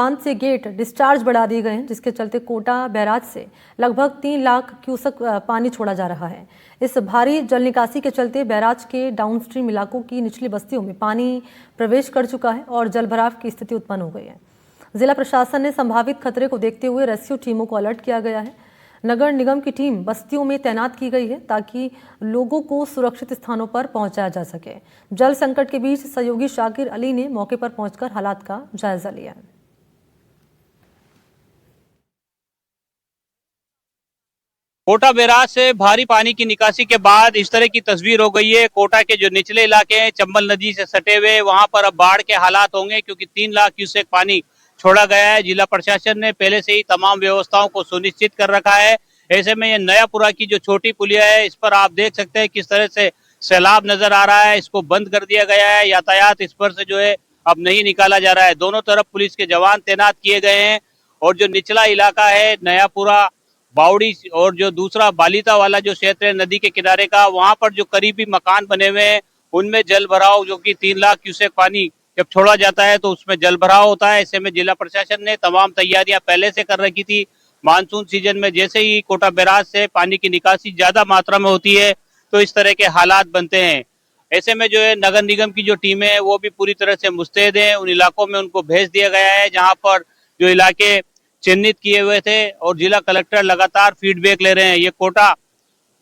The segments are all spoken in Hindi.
बांध से गेट डिस्चार्ज बढ़ा दिए गए हैं, जिसके चलते कोटा बैराज से लगभग 3 लाख क्यूसेक पानी छोड़ा जा रहा है। इस भारी जल निकासी के चलते बैराज के डाउनस्ट्रीम इलाकों की निचली बस्तियों में पानी प्रवेश कर चुका है और जलभराव की स्थिति उत्पन्न हो गई है। जिला प्रशासन ने संभावित खतरे को देखते हुए रेस्क्यू टीमों को अलर्ट किया गया है। नगर निगम की टीम बस्तियों में तैनात की गई है ताकि लोगों को सुरक्षित स्थानों पर पहुंचाया जा सके। जल संकट के बीच सहयोगी शाकिर अली ने मौके पर पहुंचकर हालात का जायजा लिया। कोटा बैराज से भारी पानी की निकासी के बाद इस तरह की तस्वीर हो गई है। कोटा के जो निचले इलाके हैं चंबल नदी से सटे हुए, वहां पर अब बाढ़ के हालात होंगे क्योंकि 3 लाख क्यूसेक पानी छोड़ा गया है। जिला प्रशासन ने पहले से ही तमाम व्यवस्थाओं को सुनिश्चित कर रखा है। ऐसे में ये नयापुरा की जो छोटी पुलिया है, इस पर आप देख सकते हैं किस तरह से सैलाब नजर आ रहा है। इसको बंद कर दिया गया है, यातायात इस पर से जो है अब नहीं निकाला जा रहा है। दोनों तरफ पुलिस के जवान तैनात किए गए हैं और जो निचला इलाका है नयापुरा, बावड़ी और जो दूसरा बालिता वाला जो क्षेत्र है नदी के किनारे का, वहां पर जो करीबी मकान बने हुए हैं उनमें जल भराव, जो कि 3 लाख क्यूसेक पानी जब छोड़ा जाता है तो उसमें जल भराव होता है। ऐसे में जिला प्रशासन ने तमाम तैयारियां पहले से कर रखी थी। मानसून सीजन में जैसे ही कोटा बैराज से पानी की निकासी ज्यादा मात्रा में होती है तो इस तरह के हालात बनते हैं। ऐसे में जो है नगर निगम की जो टीमें है वो भी पूरी तरह से मुस्तैद है। उन इलाकों में उनको भेज दिया गया है जहाँ पर जो इलाके चिन्हित किए हुए थे और जिला कलेक्टर लगातार फीडबैक ले रहे हैं। ये कोटा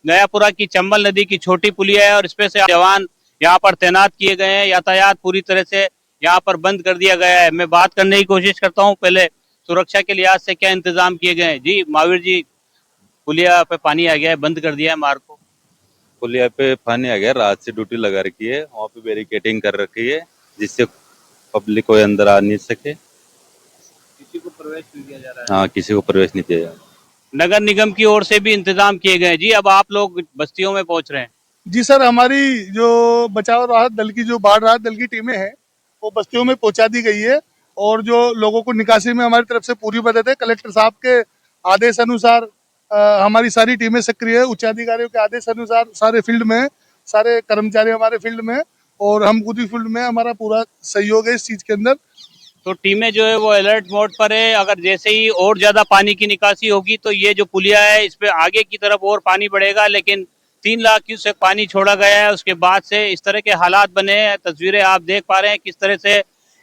नयापुरा की चंबल नदी की छोटी पुलिया है और इसमें से जवान यहाँ पर तैनात किए गए हैं। यातायात पूरी तरह से यहाँ पर बंद कर दिया गया है। मैं बात करने की कोशिश करता हूँ पहले सुरक्षा के लिहाज से क्या इंतजाम किए गए हैं। जी महावीर जी, पुलिया पे पानी आ गया है, बंद कर दिया है मार्ग को। पुलिया पे पानी आ गया, रात से ड्यूटी लगा रखी है, वहाँ पे बैरिकेडिंग कर रखी है जिससे पब्लिक कोई अंदर आ नहीं सके। किसी को प्रवेश नहीं दिया जा रहा है। हाँ, किसी को प्रवेश नहीं दिया जा रहा। नगर निगम की ओर से भी इंतजाम किए गए। जी अब आप लोग बस्तियों में पहुंच रहे हैं। जी सर, हमारी जो बचाव राहत दल की, जो बाढ़ राहत दल की टीमें हैं वो बस्तियों में पहुंचा दी गई है और जो लोगों को निकासी में हमारी तरफ से पूरी मदद है। कलेक्टर साहब के आदेश अनुसार हमारी सारी टीमें सक्रिय है। उच्चाधिकारियों के आदेश अनुसार सारे फील्ड में, सारे कर्मचारी हमारे फील्ड में और हम खुद ही फील्ड में, हमारा पूरा सहयोग है इस चीज के अंदर। तो टीमें जो है वो अलर्ट मोड पर है। अगर जैसे ही और ज्यादा पानी की निकासी होगी तो ये जो पुलिया है इस पे आगे की तरफ और पानी बढ़ेगा, लेकिन 3 लाख क्यूसेक पानी छोड़ा गया है। उसके बाद से इस तरह के हालात बने हैं। तस्वीरें आप देख पा रहे हैं किस तरह से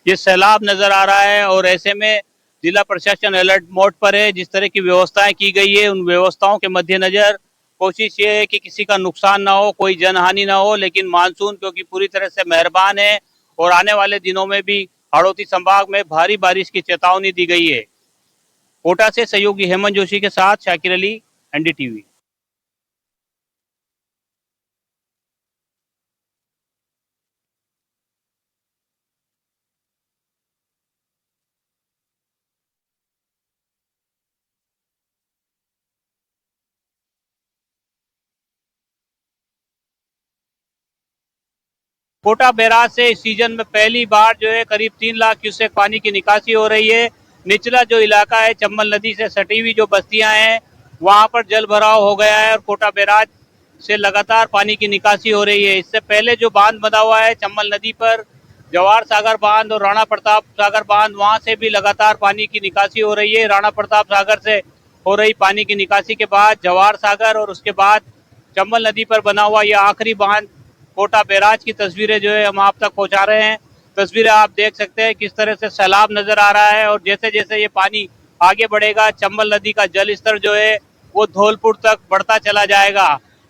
ये सैलाब नजर आ रहा है और ऐसे में जिला प्रशासन अलर्ट मोड पर है। जिस तरह की व्यवस्थाएं की गई है उन व्यवस्थाओं के मद्देनजर कोशिश ये है कि किसी का नुकसान ना हो, कोई जनहानि ना हो। लेकिन मानसून क्योंकि पूरी तरह से मेहरबान है और आने वाले दिनों में भी हाड़ौती संभाग में भारी बारिश की चेतावनी दी गई है। कोटा से सहयोगी हेमंत जोशी के साथ शाकिर अली, एनडीटीवी। कोटा बैराज से इस सीजन में पहली बार जो है करीब 3 लाख क्यूसेक पानी की निकासी हो रही है। निचला जो इलाका है चंबल नदी से सटी हुई जो बस्तियां हैं वहां पर जल भराव हो गया है और कोटा बैराज से लगातार पानी की निकासी हो रही है। इससे पहले जो बांध बना हुआ है चंबल नदी पर, जवाहर सागर बांध और राणा प्रताप सागर बांध, वहां से भी लगातार पानी की निकासी हो रही है। राणा प्रताप सागर से हो रही पानी की निकासी के बाद जवाहर सागर और उसके बाद चंबल नदी पर बना हुआ यह आखिरी बांध कोटा बैराज की तस्वीरें जो है हम आप तक पहुंचा रहे हैं। तस्वीरें आप देख सकते हैं किस तरह से सैलाब नजर आ रहा है और जैसे जैसे ये पानी आगे बढ़ेगा चंबल नदी का जल स्तर जो है वो धौलपुर तक बढ़ता चला जाएगा।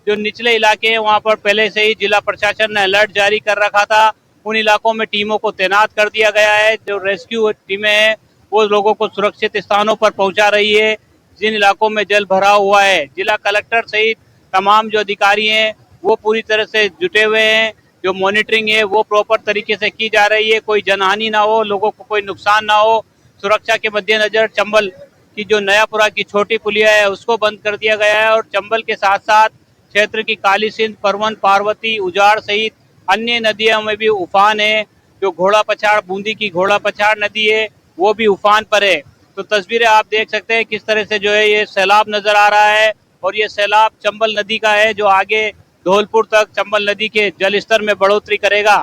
जो निचले इलाके हैं वहां पर पहले से ही जिला प्रशासन ने अलर्ट जारी कर रखा था। उन इलाकों में टीमों को तैनात कर दिया गया है। जो रेस्क्यू टीमें हैं वो लोगों को सुरक्षित स्थानों पर पहुंचा रही है जिन इलाकों में जल भराव हुआ है। जिला कलेक्टर सहित तमाम जो अधिकारी हैं वो पूरी तरह से जुटे हुए हैं। जो मॉनिटरिंग है वो प्रॉपर तरीके से की जा रही है, कोई जनहानि ना हो, लोगों को कोई नुकसान ना हो। सुरक्षा के मद्देनजर चंबल की जो नयापुरा की छोटी पुलिया है उसको बंद कर दिया गया है और चंबल के साथ साथ क्षेत्र की काली सिंध, परवन, पार्वती, उजाड़ सहित अन्य नदियों में भी उफान है। जो घोड़ा पछाड़, बूंदी की घोड़ा पछाड़ नदी है वो भी उफान पर है। तो तस्वीरें आप देख सकते हैं किस तरह से जो है ये सैलाब नजर आ रहा है और ये सैलाब चंबल नदी का है जो आगे धौलपुर तक चंबल नदी के जल स्तर में बढ़ोतरी करेगा।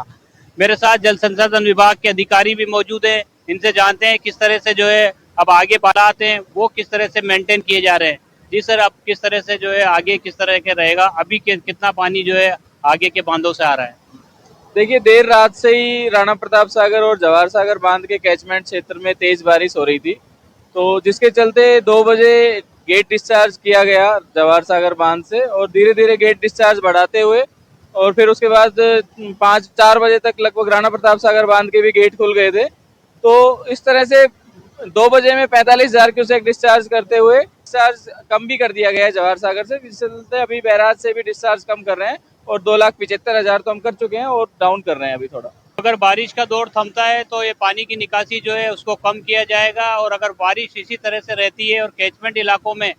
मेरे साथ जल संसाधन विभाग के अधिकारी भी मौजूद हैं। इनसे जानते हैं किस तरह से जो है अब आगे हालात हैं वो किस तरह से मेंटेन किए जा रहे हैं। जी सर, अब किस तरह से जो है आगे किस तरह के रहेगा, अभी कितना पानी जो है आगे के बांधों से आ रहा है? देखिए, देर रात से ही राणा प्रताप सागर और जवाहर सागर बांध के कैचमेंट क्षेत्र में तेज बारिश हो रही थी, तो जिसके चलते 2 बजे गेट डिस्चार्ज किया गया जवाहर सागर बांध से और धीरे धीरे गेट डिस्चार्ज बढ़ाते हुए और फिर उसके बाद 4 बजे तक लगभग राणा प्रताप सागर बांध के भी गेट खुल गए थे। तो इस तरह से 2 बजे में 45,000 क्यूसेक डिस्चार्ज करते हुए डिस्चार्ज कम भी कर दिया गया है जवाहर सागर से, जिसके चलते अभी बैराज से भी डिस्चार्ज कम कर रहे हैं और 2,75,000 तो हम कर चुके हैं और डाउन कर रहे हैं अभी थोड़ा। अगर बारिश का दौर थमता है तो ये पानी की निकासी जो है उसको कम किया जाएगा, और अगर बारिश इसी तरह से रहती है और कैचमेंट इलाकों में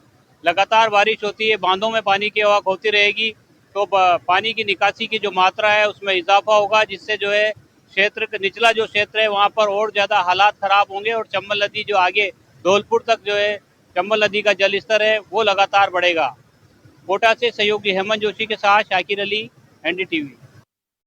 लगातार बारिश होती है, बांधों में पानी की आवक होती रहेगी, तो पानी की निकासी की जो मात्रा है उसमें इजाफा होगा, जिससे जो है क्षेत्र निचला जो क्षेत्र है वहाँ पर और ज्यादा हालात खराब होंगे और चंबल नदी जो आगे धौलपुर तक जो है चंबल नदी का जल स्तर है वो लगातार बढ़ेगा। कोटा से सहयोगी हेमंत जोशी के साथ शाकिर अली, एनडीटीवी।